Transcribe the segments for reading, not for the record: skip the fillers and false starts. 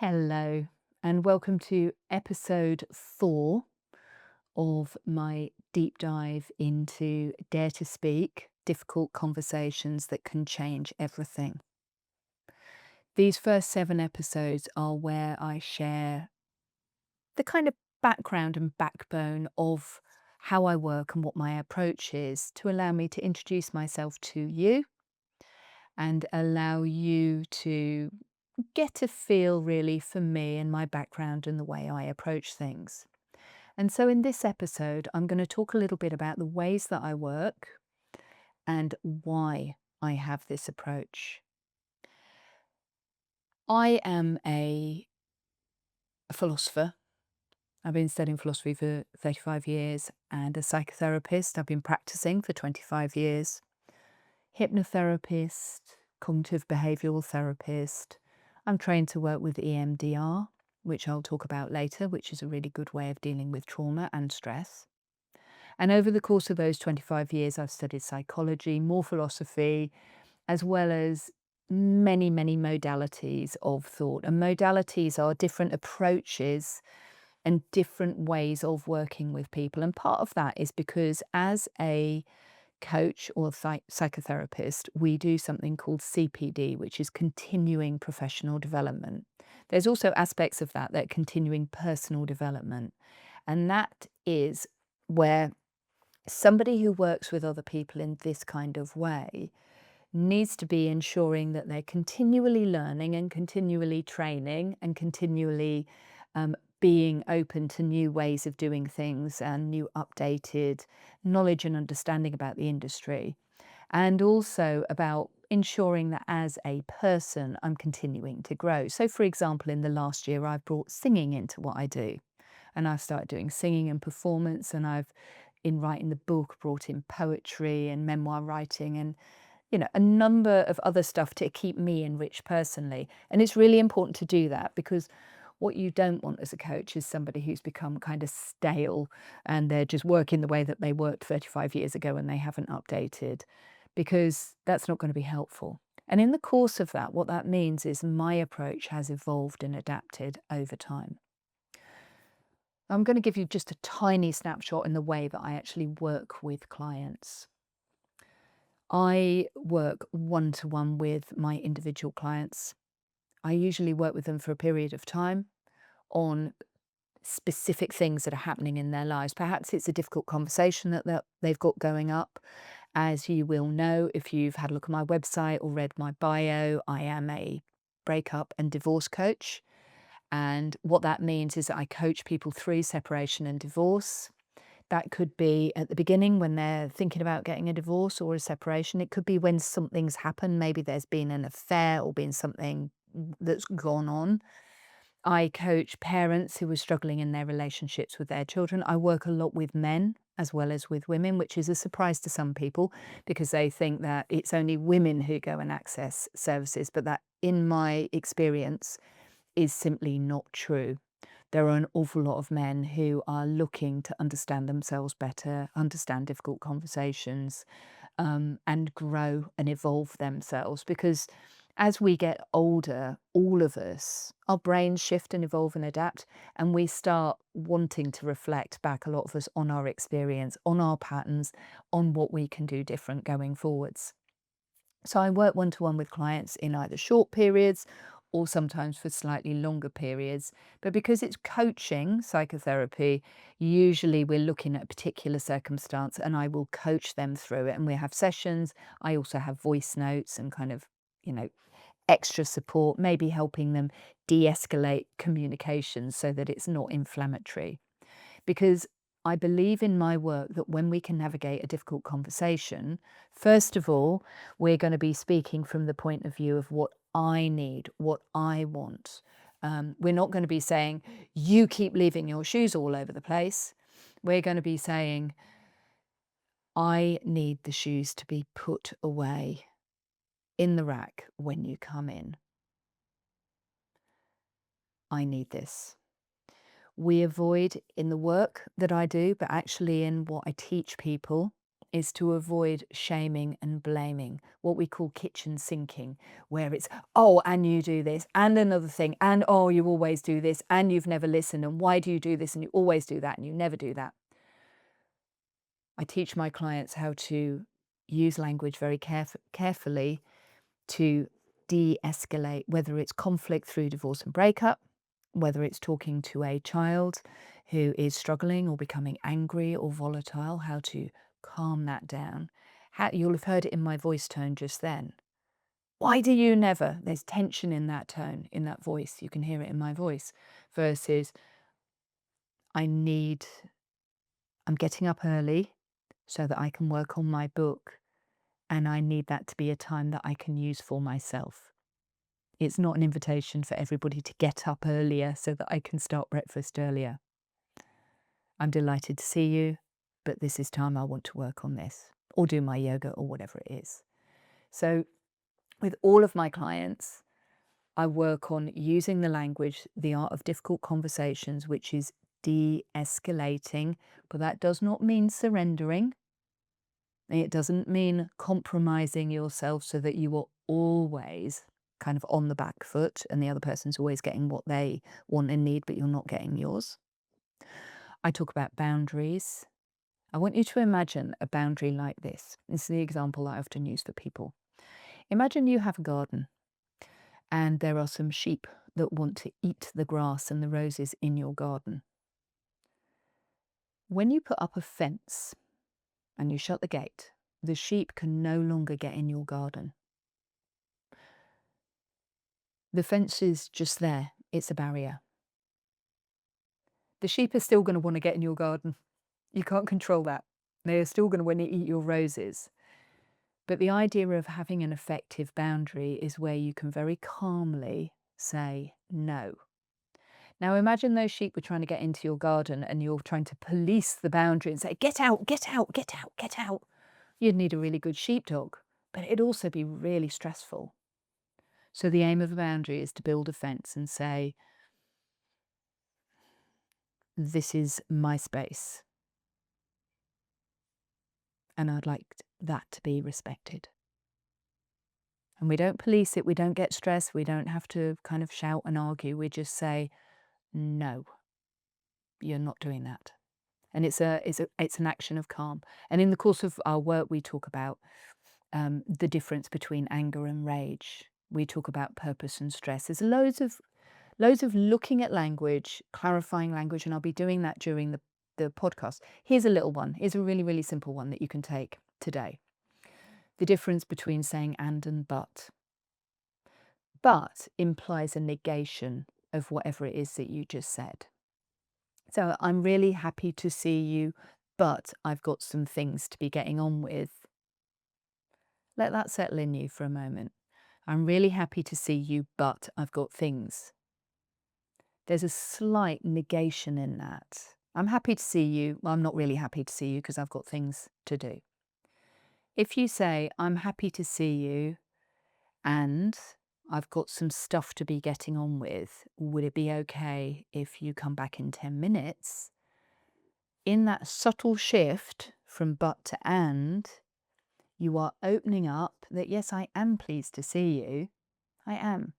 Hello, and welcome to episode 4 of my deep dive into Dare to Speak difficult conversations that can change everything. These first 7 episodes are where I share the kind of background and backbone of how I work and what my approach is to allow me to introduce myself to you and allow you to get a feel really for me and my background and the way I approach things. And so in this episode, I'm going to talk a little bit about the ways that I work and why I have this approach. I am a philosopher. I've been studying philosophy for 35 years and a psychotherapist. I've been practicing for 25 years. Hypnotherapist, cognitive behavioral therapist. I'm trained to work with EMDR, which I'll talk about later, which is a really good way of dealing with trauma and stress. And over the course of those 25 years, I've studied psychology, more philosophy, as well as many, many modalities of thought. And modalities are different approaches and different ways of working with people. And part of that is because as a coach or psychotherapist, we do something called CPD, which is continuing professional development. There's also aspects of that are continuing personal development. And that is where somebody who works with other people in this kind of way needs to be ensuring that they're continually learning and continually training and continually being open to new ways of doing things and new updated knowledge and understanding about the industry. And also about ensuring that as a person, I'm continuing to grow. So, for example, in the last year, I've brought singing into what I do. And I've started doing singing and performance, and I've, in writing the book, brought in poetry and memoir writing and a number of other stuff to keep me enriched personally. And it's really important to do that because what you don't want as a coach is somebody who's become kind of stale and they're just working the way that they worked 35 years ago and they haven't updated, because that's not going to be helpful. And in the course of that, what that means is my approach has evolved and adapted over time. I'm going to give you just a tiny snapshot in the way that I actually work with clients. I work one-to-one with my individual clients. I usually work with them for a period of time on specific things that are happening in their lives. Perhaps it's a difficult conversation that they've got going up. As you will know, if you've had a look at my website or read my bio, I am a breakup and divorce coach. And what that means is that I coach people through separation and divorce. That could be at the beginning when they're thinking about getting a divorce or a separation. It could be when something's happened. Maybe there's been an affair or been something that's gone on. I coach parents who are struggling in their relationships with their children. I work a lot with men as well as with women, which is a surprise to some people because they think that it's only women who go and access services. But that, in my experience, is simply not true. There are an awful lot of men who are looking to understand themselves better, understand difficult conversations, and grow and evolve themselves. Because as we get older, all of us, our brains shift and evolve and adapt, and we start wanting to reflect back, a lot of us, on our experience, on our patterns, on what we can do different going forwards. So I work one-to-one with clients in either short periods or sometimes for slightly longer periods. But because it's coaching, psychotherapy, usually we're looking at a particular circumstance and I will coach them through it. And we have sessions. I also have voice notes and kind of, you know, extra support, maybe helping them de-escalate communications so that it's not inflammatory. Because I believe in my work that when we can navigate a difficult conversation, first of all, we're going to be speaking from the point of view of what I need, what I want. We're not going to be saying, you keep leaving your shoes all over the place. We're going to be saying, I need the shoes to be put away in the rack when you come in. I need this. We avoid in the work that I do, but actually in what I teach people is to avoid shaming and blaming, what we call kitchen sinking, where it's, oh, and you do this, and another thing, and oh, you always do this, and you've never listened, and why do you do this, and you always do that, and you never do that. I teach my clients how to use language very carefully to de-escalate, whether it's conflict through divorce and breakup, whether it's talking to a child who is struggling or becoming angry or volatile, how to calm that down. You'll have heard it in my voice tone just then. Why do you never? There's tension in that tone, in that voice. You can hear it in my voice. Versus, I'm getting up early so that I can work on my book, and I need that to be a time that I can use for myself. It's not an invitation for everybody to get up earlier so that I can start breakfast earlier. I'm delighted to see you, but this is time I want to work on this, or do my yoga, or whatever it is. So with all of my clients, I work on using the language, the art of difficult conversations, which is de-escalating, but that does not mean surrendering. It doesn't mean compromising yourself so that you are always kind of on the back foot and the other person's always getting what they want and need, but you're not getting yours. I talk about boundaries. I want you to imagine a boundary like this. This is the example I often use for people. Imagine you have a garden and there are some sheep that want to eat the grass and the roses in your garden. When you put up a fence and you shut the gate, the sheep can no longer get in your garden. The fence is just there. It's a barrier. The sheep are still going to want to get in your garden. You can't control that. They are still going to want to eat your roses. But the idea of having an effective boundary is where you can very calmly say no. Now imagine those sheep were trying to get into your garden and you're trying to police the boundary and say, get out, get out, get out, get out. You'd need a really good sheepdog, but it'd also be really stressful. So the aim of a boundary is to build a fence and say, this is my space. And I'd like that to be respected. And we don't police it, we don't get stressed, we don't have to kind of shout and argue, we just say, no, you're not doing that. And it's an action of calm. And in the course of our work, we talk about the difference between anger and rage. We talk about purpose and stress. There's loads of looking at language, clarifying language, and I'll be doing that during the podcast. Here's a little one. Here's a really, really simple one that you can take today. The difference between saying and but. But implies a negation of whatever it is that you just said. So I'm really happy to see you, but I've got some things to be getting on with. Let that settle in you for a moment. I'm really happy to see you, but I've got things. There's a slight negation in that. I'm happy to see you. Well, I'm not really happy to see you because I've got things to do. If you say, I'm happy to see you and I've got some stuff to be getting on with, would it be okay if you come back in 10 minutes? In that subtle shift from but to and, you are opening up that, yes, I am pleased to see you. I am.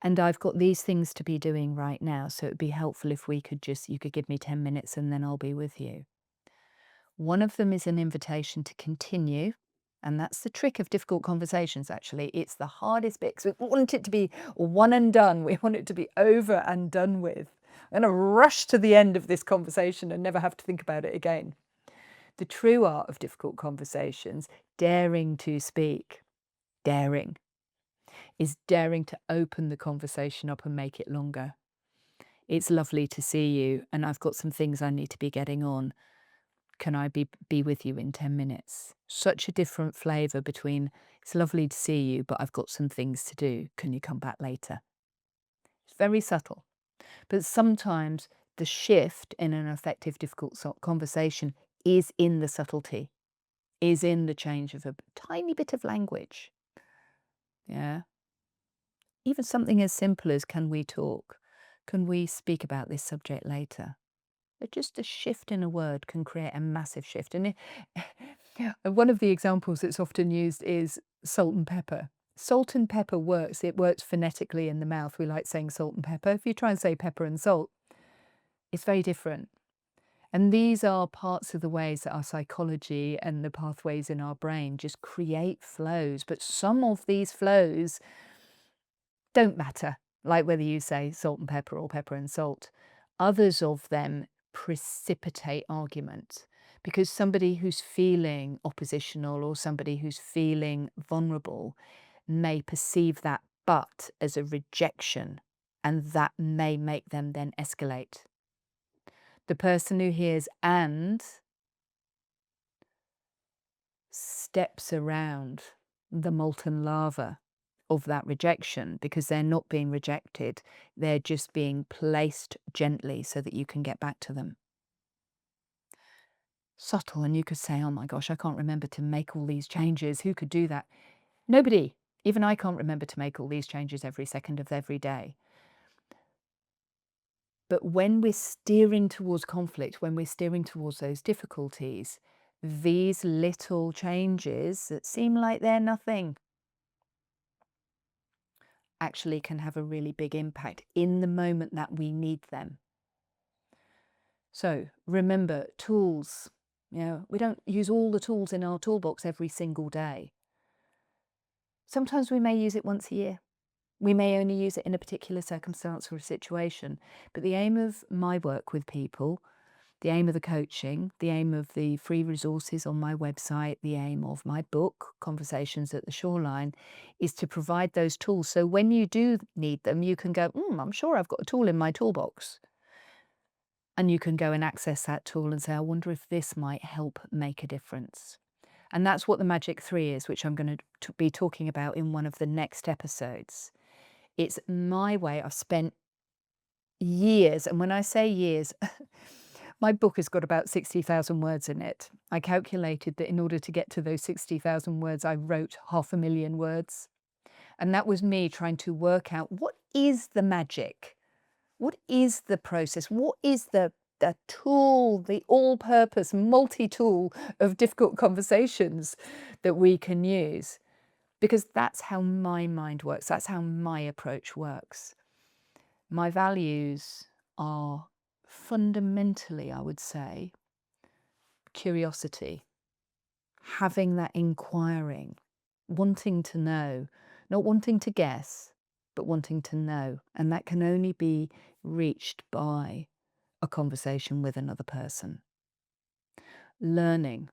And I've got these things to be doing right now. So it'd be helpful if you could give me 10 minutes and then I'll be with you. One of them is an invitation to continue. And that's the trick of difficult conversations, actually. It's the hardest bit because we want it to be one and done. We want it to be over and done with. I'm going to rush to the end of this conversation and never have to think about it again. The true art of difficult conversations, daring to speak, daring, is daring to open the conversation up and make it longer. It's lovely to see you, and I've got some things I need to be getting on. Can I be with you in 10 minutes? Such a different flavour between, it's lovely to see you, but I've got some things to do. Can you come back later? It's very subtle. But sometimes the shift in an effective, difficult conversation is in the subtlety, is in the change of a tiny bit of language. Yeah. Even something as simple as, can we talk? Can we speak about this subject later? But just a shift in a word can create a massive shift. And And one of the examples that's often used is salt and pepper. Salt and pepper works. It works phonetically in the mouth. We like saying salt and pepper. If you try and say pepper and salt, it's very different. And these are parts of the ways that our psychology and the pathways in our brain just create flows. But some of these flows don't matter, like whether you say salt and pepper or pepper and salt. Others of them precipitate argument because somebody who's feeling oppositional or somebody who's feeling vulnerable may perceive that but as a rejection, and that may make them then escalate. The person who hears and steps around the molten lava of that rejection because they're not being rejected. They're just being placed gently so that you can get back to them. Subtle, and you could say, oh my gosh, I can't remember to make all these changes. Who could do that? Nobody. Even I can't remember to make all these changes every second of every day. But when we're steering towards conflict, when we're steering towards those difficulties, these little changes that seem like they're nothing actually can have a really big impact in the moment that we need them. So remember, tools. We don't use all the tools in our toolbox every single day. Sometimes we may use it once a year. We may only use it in a particular circumstance or a situation. But the aim of my work with people, the aim of the coaching, the aim of the free resources on my website, the aim of my book, Conversations at the Shoreline, is to provide those tools. So when you do need them, you can go, I'm sure I've got a tool in my toolbox. And you can go and access that tool and say, I wonder if this might help make a difference. And that's what the Magic 3 is, which I'm going to be talking about in one of the next episodes. It's my way. I've spent years, and when I say years, my book has got about 60,000 words in it. I calculated that in order to get to those 60,000 words, I wrote 500,000 words. And that was me trying to work out what is the magic? What is the process? What is the tool, the all-purpose multi-tool of difficult conversations that we can use? Because that's how my mind works. That's how my approach works. My values are fundamentally, I would say, curiosity, having that inquiring, wanting to know, not wanting to guess, but wanting to know. And that can only be reached by a conversation with another person. Learning,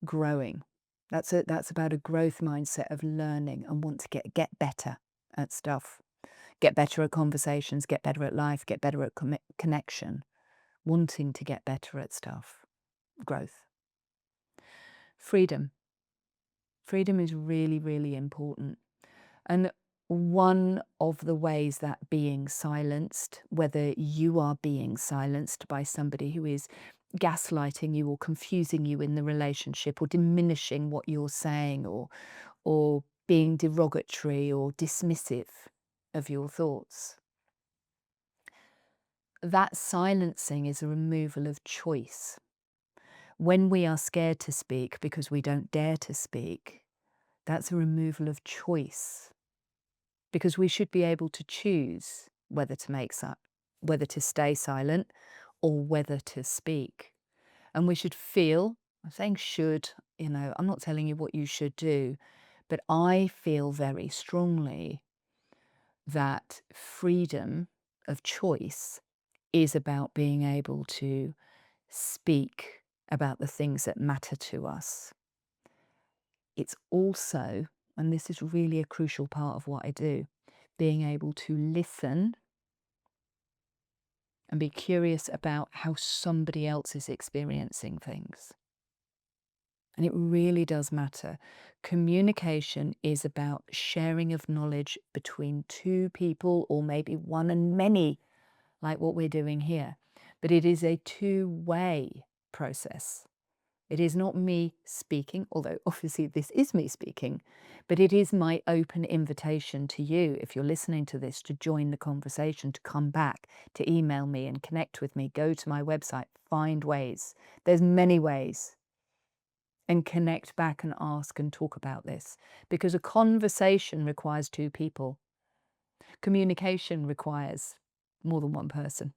growing. That's about a growth mindset of learning and want to get better at stuff. Get better at conversations, get better at life, get better at connection. Wanting to get better at stuff. Growth. Freedom. Freedom is really, really important. And one of the ways that being silenced, whether you are being silenced by somebody who is gaslighting you or confusing you in the relationship or diminishing what you're saying or being derogatory or dismissive of your thoughts. That silencing is a removal of choice. When we are scared to speak because we don't dare to speak, that's a removal of choice. Because we should be able to choose whether to stay silent or whether to speak. And we should feel, I'm saying should, I'm not telling you what you should do, but I feel very strongly that freedom of choice is about being able to speak about the things that matter to us. It's also, and this is really a crucial part of what I do, being able to listen and be curious about how somebody else is experiencing things. And it really does matter. Communication is about sharing of knowledge between two people, or maybe one and many, like what we're doing here. But it is a two-way process. It is not me speaking, although obviously this is me speaking, but it is my open invitation to you, if you're listening to this, to join the conversation, to come back, to email me and connect with me, go to my website, find ways. There's many ways. and connect back and ask and talk about this, because a conversation requires two people. Communication requires more than one person.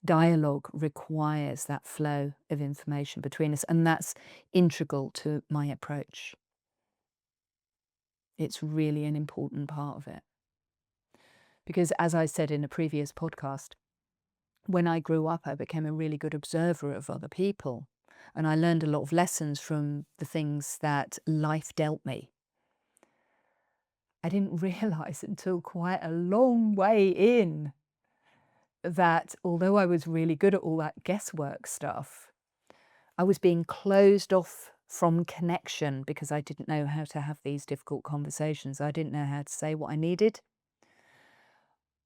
Dialogue requires that flow of information between us, and that's integral to my approach. It's really an important part of it. Because as I said in a previous podcast, when I grew up, I became a really good observer of other people. And I learned a lot of lessons from the things that life dealt me. I didn't realise until quite a long way in that although I was really good at all that guesswork stuff, I was being closed off from connection because I didn't know how to have these difficult conversations. I didn't know how to say what I needed.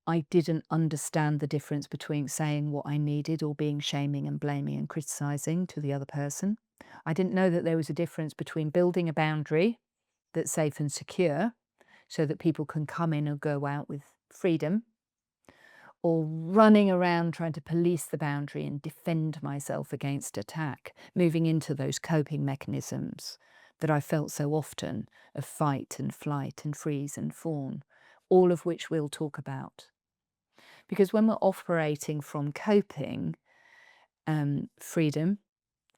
I didn't understand the difference between saying what I needed or being shaming and blaming and criticising to the other person. I didn't know that there was a difference between building a boundary that's safe and secure so that people can come in and go out with freedom, or running around trying to police the boundary and defend myself against attack, moving into those coping mechanisms that I felt so often of fight and flight and freeze and fawn, all of which we'll talk about. Because when we're operating from coping, freedom,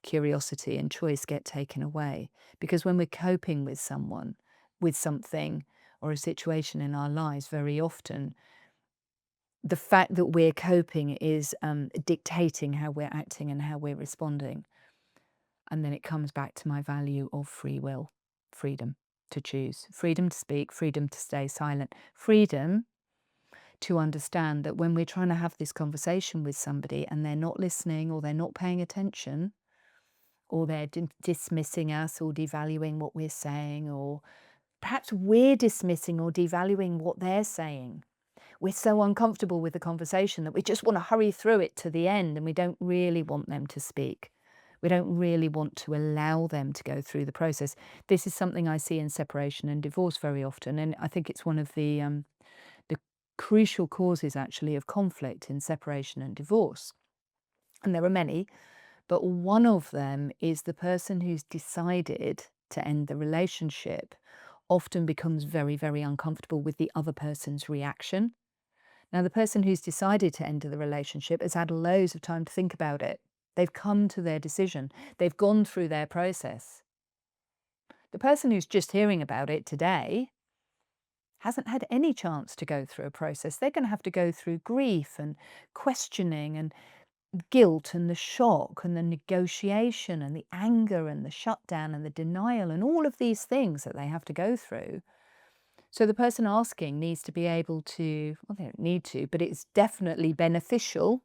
curiosity, and choice get taken away. Because when we're coping with someone, with something or a situation in our lives, very often, the fact that we're coping is dictating how we're acting and how we're responding. And then it comes back to my value of free will, freedom to choose, freedom to speak, freedom to stay silent, freedom to understand that when we're trying to have this conversation with somebody and they're not listening or they're not paying attention or they're dismissing us or devaluing what we're saying, or perhaps we're dismissing or devaluing what they're saying. We're so uncomfortable with the conversation that we just want to hurry through it to the end, and we don't really want them to speak. We don't really want to allow them to go through the process. This is something I see in separation and divorce very often, and I think it's one of the crucial causes actually of conflict in separation and divorce. And there are many, but one of them is the person who's decided to end the relationship often becomes very, very uncomfortable with the other person's reaction. Now, the person who's decided to end the relationship has had loads of time to think about it. They've come to their decision. They've gone through their process. The person who's just hearing about it today hasn't had any chance to go through a process. They're going to have to go through grief and questioning and guilt and the shock and the negotiation and the anger and the shutdown and the denial and all of these things that they have to go through. So the person asking needs to be able to, well, they don't need to, but it's definitely beneficial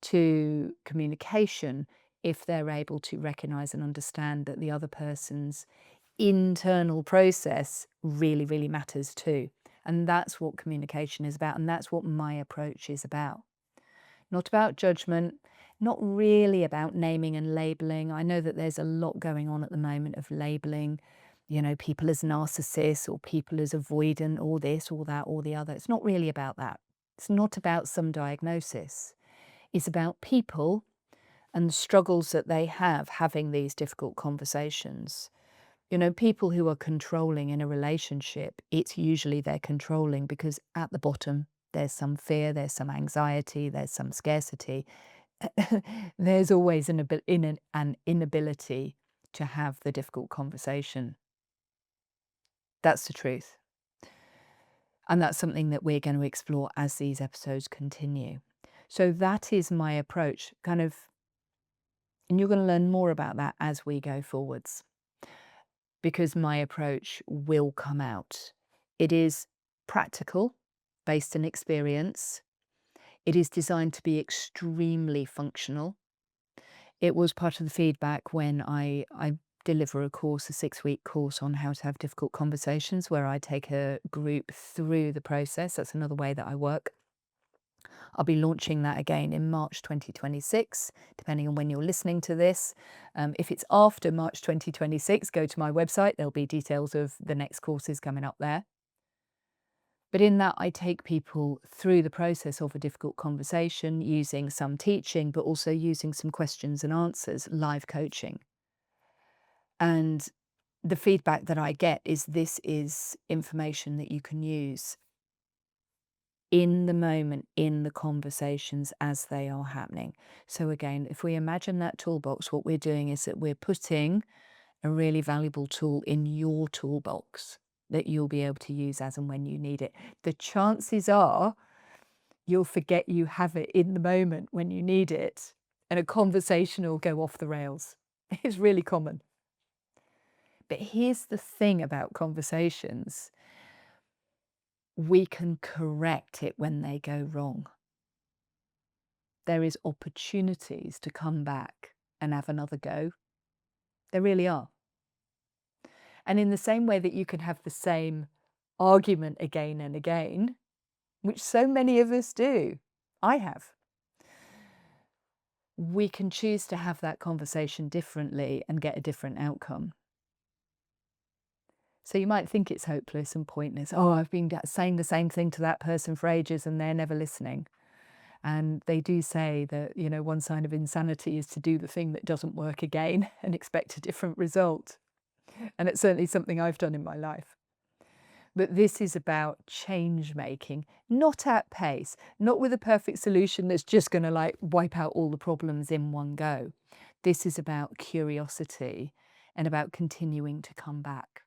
to communication if they're able to recognize and understand that the other person's internal process really, really matters too. And that's what communication is about. And that's what my approach is about. Not about judgment, not really about naming and labeling. I know that there's a lot going on at the moment of labeling, people as narcissists or people as avoidant or this or that or the other. It's not really about that. It's not about some diagnosis. It's about people and the struggles that they have having these difficult conversations. People who are controlling in a relationship, it's usually they're controlling because at the bottom, there's some fear, there's some anxiety, there's some scarcity. There's always an inability to have the difficult conversation. That's the truth. And that's something that we're going to explore as these episodes continue. So that is my approach, and you're going to learn more about that as we go forwards, because my approach will come out. It is practical, based on experience. It is designed to be extremely functional. It was part of the feedback when I deliver a course, a 6-week course on how to have difficult conversations, where I take a group through the process. That's another way that I work. I'll be launching that again in March 2026, depending on when you're listening to this. If it's after March 2026, go to my website. There'll be details of the next courses coming up there. But in that, I take people through the process of a difficult conversation using some teaching, but also using some questions and answers, live coaching. And the feedback that I get is this is information that you can use in the moment, in the conversations as they are happening. So again, if we imagine that toolbox, what we're doing is that we're putting a really valuable tool in your toolbox that you'll be able to use as and when you need it. The chances are you'll forget you have it in the moment when you need it, and a conversation will go off the rails. It's really common. But here's the thing about conversations: we can correct it when they go wrong. There is opportunities to come back and have another go. There really are. And in the same way that you can have the same argument again and again, which so many of us do, I have, we can choose to have that conversation differently and get a different outcome. So you might think it's hopeless and pointless. Oh, I've been saying the same thing to that person for ages and they're never listening. And they do say that, one sign of insanity is to do the thing that doesn't work again and expect a different result. And it's certainly something I've done in my life. But this is about change making, not at pace, not with a perfect solution that's just going to wipe out all the problems in one go. This is about curiosity and about continuing to come back.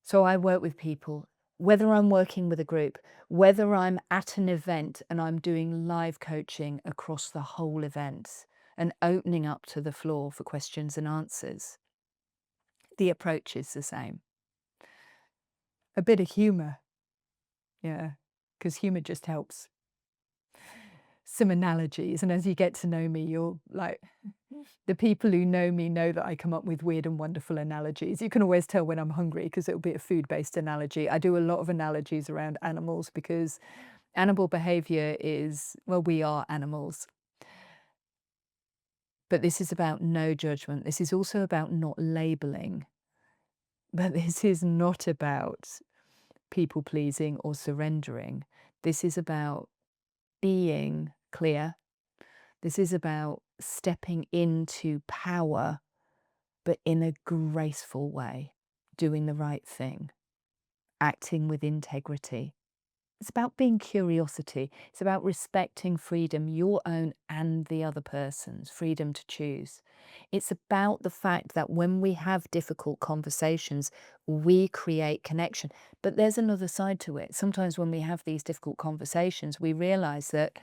So I work with people, whether I'm working with a group, whether I'm at an event and I'm doing live coaching across the whole event and opening up to the floor for questions and answers. The approach is the same. A bit of humour, yeah, because humour just helps. Some analogies, and as you get to know me, you'll the people who know me know that I come up with weird and wonderful analogies. You can always tell when I'm hungry because it'll be a food-based analogy. I do a lot of analogies around animals because animal behaviour is, well, we are animals. But this is about no judgment. This is also about not labelling. But this is not about people pleasing or surrendering. This is about being clear. This is about stepping into power, but in a graceful way, doing the right thing, acting with integrity. It's about being curiosity. It's about respecting freedom, your own and the other person's freedom to choose. It's about the fact that when we have difficult conversations, we create connection. But there's another side to it. Sometimes when we have these difficult conversations, we realize that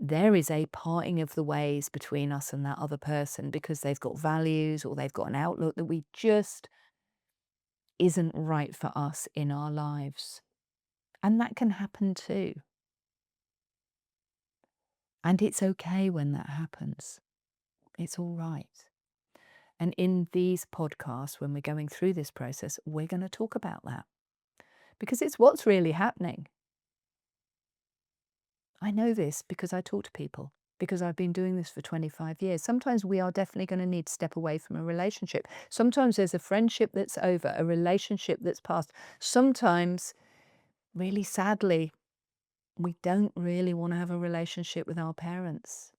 there is a parting of the ways between us and that other person because they've got values or they've got an outlook that we just isn't right for us in our lives. And that can happen too. And it's okay when that happens. It's all right. And in these podcasts, when we're going through this process, we're going to talk about that because it's what's really happening. I know this because I talk to people, because I've been doing this for 25 years. Sometimes we are definitely going to need to step away from a relationship. Sometimes there's a friendship that's over, a relationship that's passed. Sometimes, really sadly, we don't really want to have a relationship with our parents.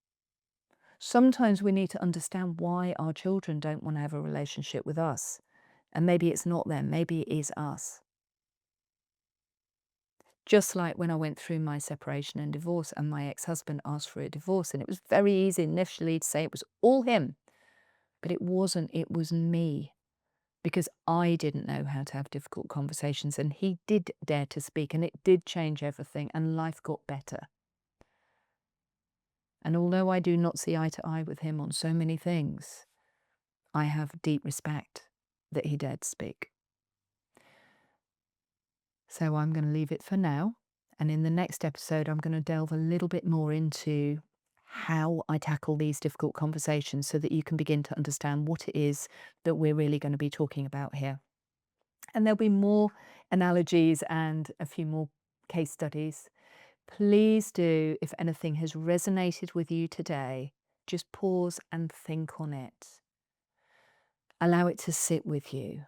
Sometimes we need to understand why our children don't want to have a relationship with us. And maybe it's not them, maybe it is us. Just like when I went through my separation and divorce and my ex-husband asked for a divorce, and it was very easy initially to say it was all him, but it wasn't, it was me. Because I didn't know how to have difficult conversations and he did dare to speak and it did change everything and life got better. And although I do not see eye to eye with him on so many things, I have deep respect that he dared speak. So I'm going to leave it for now. And in the next episode, I'm going to delve a little bit more into how I tackle these difficult conversations so that you can begin to understand what it is that we're really going to be talking about here. And there'll be more analogies and a few more case studies. Please do, if anything has resonated with you today, just pause and think on it. Allow it to sit with you.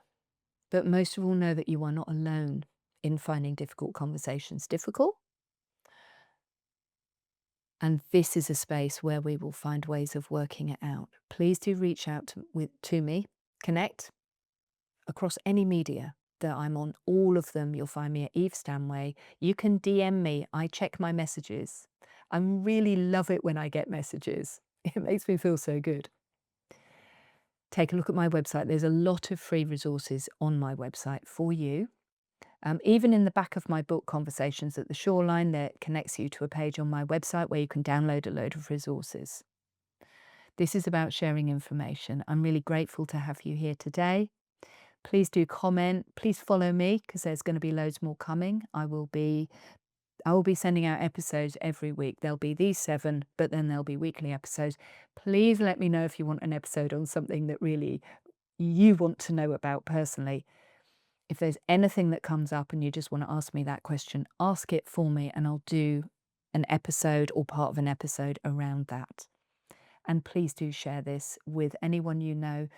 But most of all, know that you are not alone in finding difficult conversations difficult And this is a space where we will find ways of working it out. Please do reach out to me, connect across any media that I'm on, all of them. You'll find me at Eve Stanway. You can DM me. I check my messages. I really love it when I get messages. It makes me feel so good. Take a look at my website. There's a lot of free resources on my website for you. Even in the back of my book, Conversations at the Shoreline, that connects you to a page on my website where you can download a load of resources. This is about sharing information. I'm really grateful to have you here today. Please do comment. Please follow me because there's going to be loads more coming. I will be sending out episodes every week. There'll be these 7, but then there'll be weekly episodes. Please let me know if you want an episode on something that really you want to know about personally. If there's anything that comes up and you just want to ask me that question, ask it for me and I'll do an episode or part of an episode around that. And please do share this with anyone you know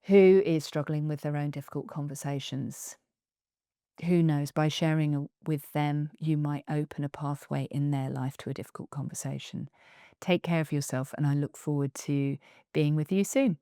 who is struggling with their own difficult conversations. Who knows, by sharing with them, you might open a pathway in their life to a difficult conversation. Take care of yourself, and I look forward to being with you soon.